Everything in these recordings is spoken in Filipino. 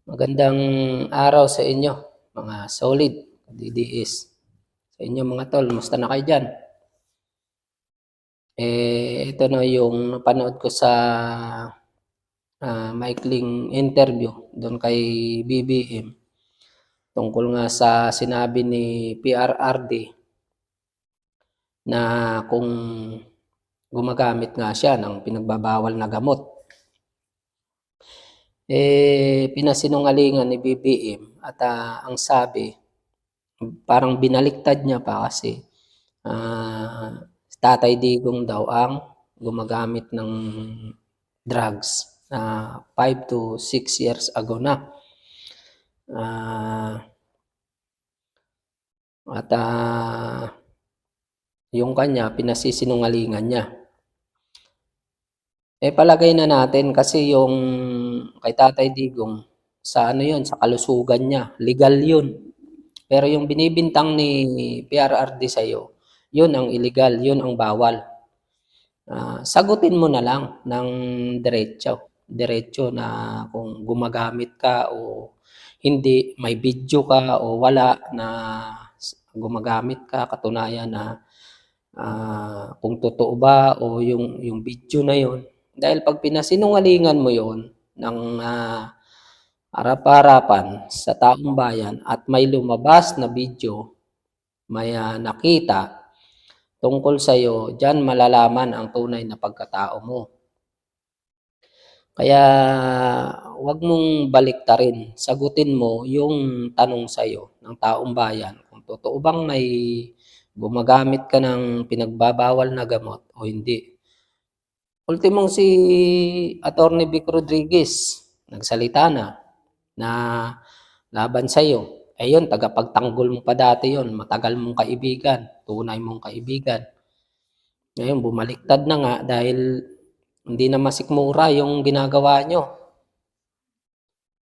Magandang araw sa inyo, mga solid DDS. Sa inyo mga tol, musta na kayo dyan? Ito na yung napanood ko sa maikling interview doon kay BBM tungkol nga sa sinabi ni PRRD na kung gumagamit nga siya ng pinagbabawal na gamot. Pinasinungalingan ni BBM at ang sabi, parang binaliktad niya pa kasi Tatay Digong daw ang gumagamit ng drugs na 5 to 6 years ago na. Yung kanya, pinasisinungalingan niya. Palagay na natin kasi yung kay Tatay Digong, sa ano yun, sa kalusugan niya, legal yun. Pero yung binibintang ni PRRD sa'yo, yun ang illegal, yun ang bawal. Sagutin mo na lang ng diretso na kung gumagamit ka o hindi, may video ka o wala na gumagamit ka, katunayan na kung totoo ba o yung video na yun. Dahil pag pinasinungalingan mo yun ng harap-harapan sa taong bayan at may lumabas na video, may nakita tungkol sa'yo, dyan malalaman ang tunay na pagkatao mo. Kaya wag mong baliktarin, sagutin mo yung tanong sa'yo ng taong bayan. Kung totoo bang may gumagamit ka ng pinagbabawal na gamot o hindi. Ultimong si Atty. Vic Rodriguez, nagsalita na laban sa'yo. Yun, tagapagtanggol mo pa dati yun, matagal mong kaibigan, tunay mong kaibigan. Ngayon, bumaliktad na nga dahil hindi na masikmura yung ginagawa nyo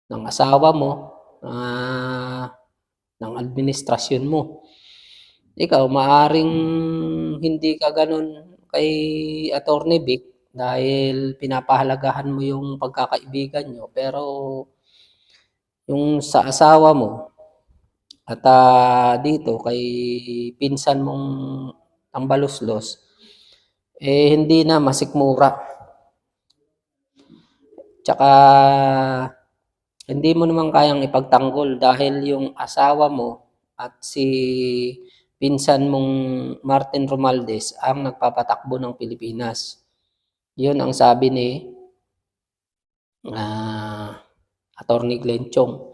ng asawa mo, ng administrasyon mo. Ikaw, maaring hindi ka ganun kay Atty. Vic dahil pinapahalagahan mo yung pagkakaibigan nyo. Pero yung sa asawa mo at dito kay pinsan mong Tambaluslos, hindi na masikmura. Tsaka hindi mo naman kayang ipagtanggol dahil yung asawa mo at si pinsan mong Martin Romualdez ang nagpapatakbo ng Pilipinas. Yun ang sabi ni Atty. Glenn Chong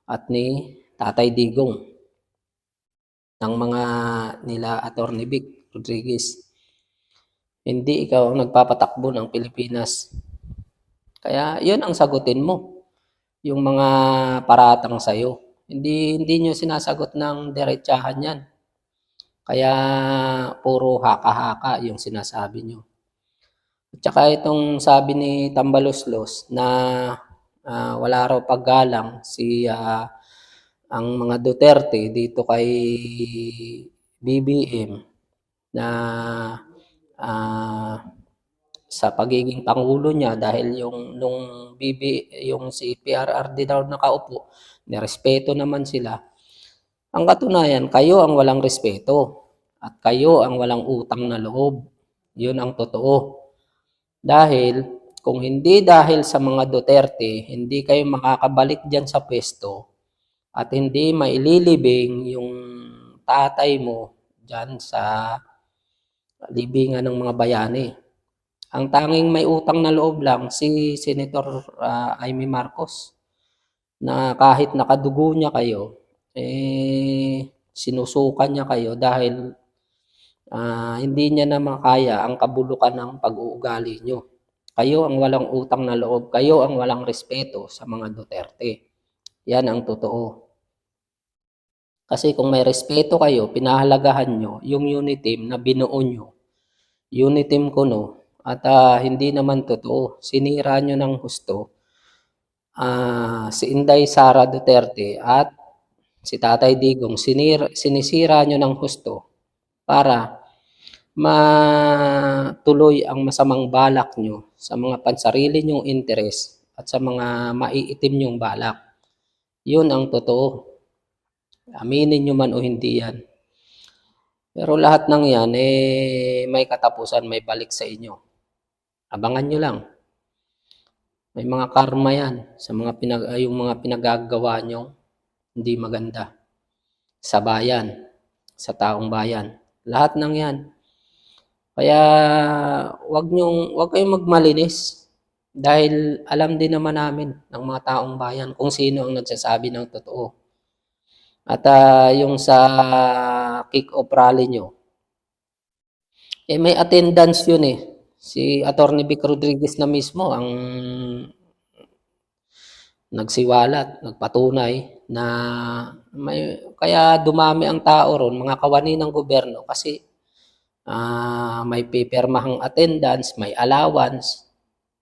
at ni Tatay Digong ng mga nila Atty. Vic Rodriguez. Hindi ikaw ang nagpapatakbo ng Pilipinas. Kaya yun ang sagutin mo. Yung mga paratang sa'yo. Hindi nyo sinasagot ng diretsahan yan. Kaya puro haka-haka yung sinasabi nyo. At saka itong sabi ni Tambaluslos na wala raw paggalang ang mga Duterte dito kay BBM na sa pagiging pangulo niya dahil yung si PRRD daw nakaupo, nirespeto naman sila. Ang katunayan, kayo ang walang respeto at kayo ang walang utang na loob. Yun ang totoo. Dahil kung hindi dahil sa mga Duterte, hindi kayo makakabalik dyan sa pwesto at hindi maililibing yung tatay mo dyan sa libingan ng mga bayani. Ang tanging may utang na loob lang si Senator Amy Marcos na kahit nakadugo niya kayo, sinusukan niya kayo dahil hindi niya na makaya ang kabulukan ng pag-uugali niyo. Kayo ang walang utang na loob, kayo ang walang respeto sa mga Duterte. Yan ang totoo. Kasi kung may respeto kayo, pinahalagahan nyo yung unit team na binuo nyo. Unit team ko no, at hindi naman totoo. Sinira nyo ng husto si Inday Sara Duterte at si Tatay Digong. Sinisira nyo ng husto para matuloy ang masamang balak nyo sa mga pansarili nyong interes at sa mga maiitim nyong balak. Yun ang totoo. Aminin nyo man o hindi yan. Pero lahat ng yan, may katapusan, may balik sa inyo. Abangan nyo lang. May mga karma yan sa yung mga pinagagawa nyo hindi maganda. Sa bayan, sa taong bayan. Lahat ng yan. Kaya wag kayong magmalinis. Dahil alam din naman namin ng mga taong bayan kung sino ang nagsasabi ng totoo. At yung sa kick-off rally nyo, may attendance yun eh. Si Atty. Vic Rodriguez na mismo ang nagsiwalat, nagpatunay na kaya dumami ang tao ron, mga kawani ng gobyerno kasi may pipirmahang attendance, may allowance.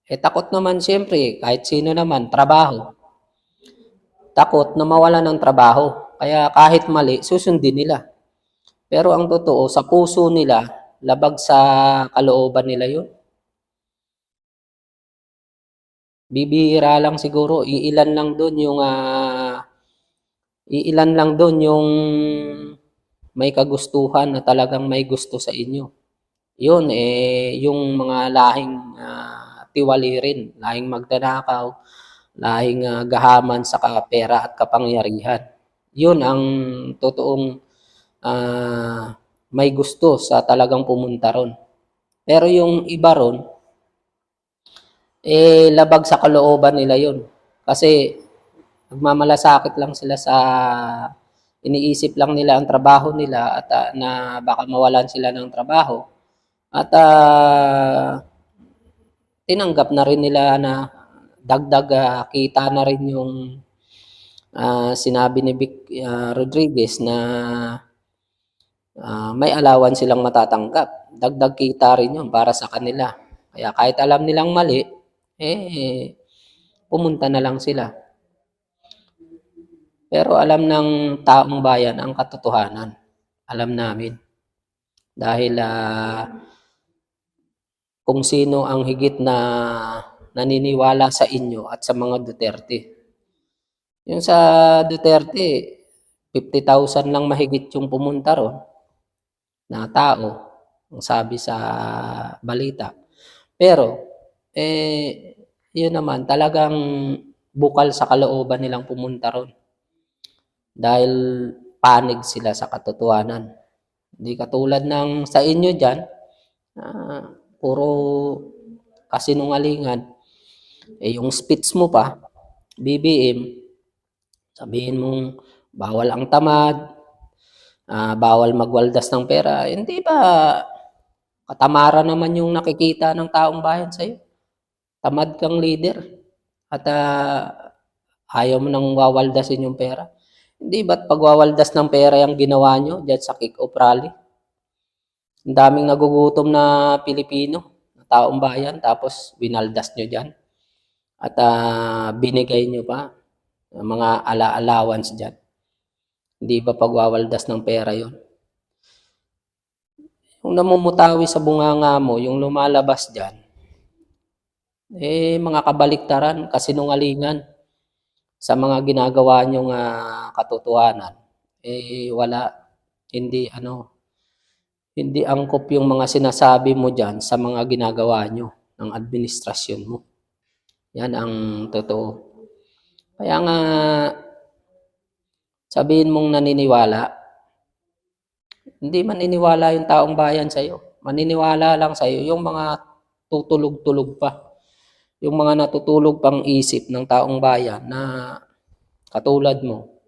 Takot naman siyempre, kahit sino naman, trabaho. Takot na mawala ng trabaho. Kaya kahit mali, susundin nila. Pero ang totoo, sa puso nila, labag sa kalooban nila yun. Bibihira lang siguro, iilan lang doon yung may kagustuhan na talagang may gusto sa inyo. Yun, yung mga lahing tiwali rin, lahing magdanakaw, lahing gahaman sa pera at kapangyarihan. Yun ang totoong may gusto sa talagang pumunta ron. Pero yung iba ron, labag sa kalooban nila yun. Kasi nagmamalasakit lang sila sa iniisip lang nila ang trabaho nila at na baka mawalan sila ng trabaho. At tinanggap na rin nila na dagdag kita na rin yung sinabi ni Vic Rodriguez na may allowance silang matatanggap. Dagdag kita rin yun para sa kanila. Kaya kahit alam nilang mali, pumunta na lang sila. Pero alam ng taong bayan ang katotohanan. Alam namin. Dahil kung sino ang higit na naniniwala sa inyo at sa mga Duterte. Yung sa Duterte, 50,000 lang mahigit yung pumunta ron na tao, ang sabi sa balita. Pero, yun naman, talagang bukal sa kalooban nilang pumunta ron. Dahil panig sila sa katotohanan. Hindi katulad ng sa inyo dyan, puro kasinungalingan. Yung speech mo pa, BBM, sabihin mong bawal ang tamad, bawal magwaldas ng pera. Hindi ba katamara naman yung nakikita ng taong bayan sa'yo? Tamad kang leader at ayaw mo nang wawaldasin yung pera. Hindi ba't pagwawaldas ng pera yung ginawa nyo dyan sa kick-off rally? Ang daming nagugutom na Pilipino, na taong bayan, tapos binaldas nyo dyan. At binigay nyo pa mga allowance dyan. Hindi ba pagwawaldas ng pera yon? Yung namumutawi sa bunganga mo, yung lumalabas dyan, mga kabaliktaran, kasinungalingan sa mga ginagawa nyong katotohanan. Wala, hindi angkop yung mga sinasabi mo dyan sa mga ginagawa nyo ng administrasyon mo. Yan ang totoo. Kaya nga, sabihin mong naniniwala, hindi maniniwala yung taong bayan sa'yo. Maniniwala lang sa'yo yung mga tutulog-tulog pa. Yung mga natutulog pang isip ng taong bayan na katulad mo,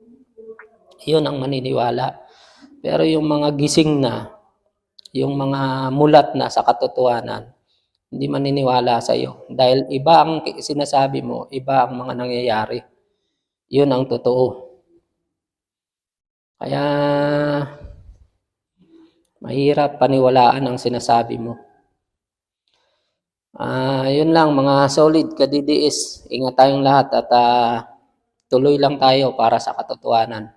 yun ang maniniwala. Pero yung mga gising na, yung mga mulat na sa katotohanan, hindi maniniwala sa iyo. Dahil iba ang sinasabi mo, iba ang mga nangyayari. Yun ang totoo. Kaya mahirap paniwalaan ang sinasabi mo. Yun lang mga solid ka-DDS. Ingat tayong lahat at tuloy lang tayo para sa katotohanan.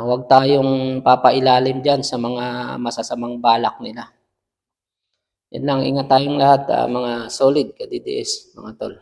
Huwag tayong papailalim dyan sa mga masasamang balak nila. Yan lang, ingat tayong lahat mga solid ka-DDS, mga tol.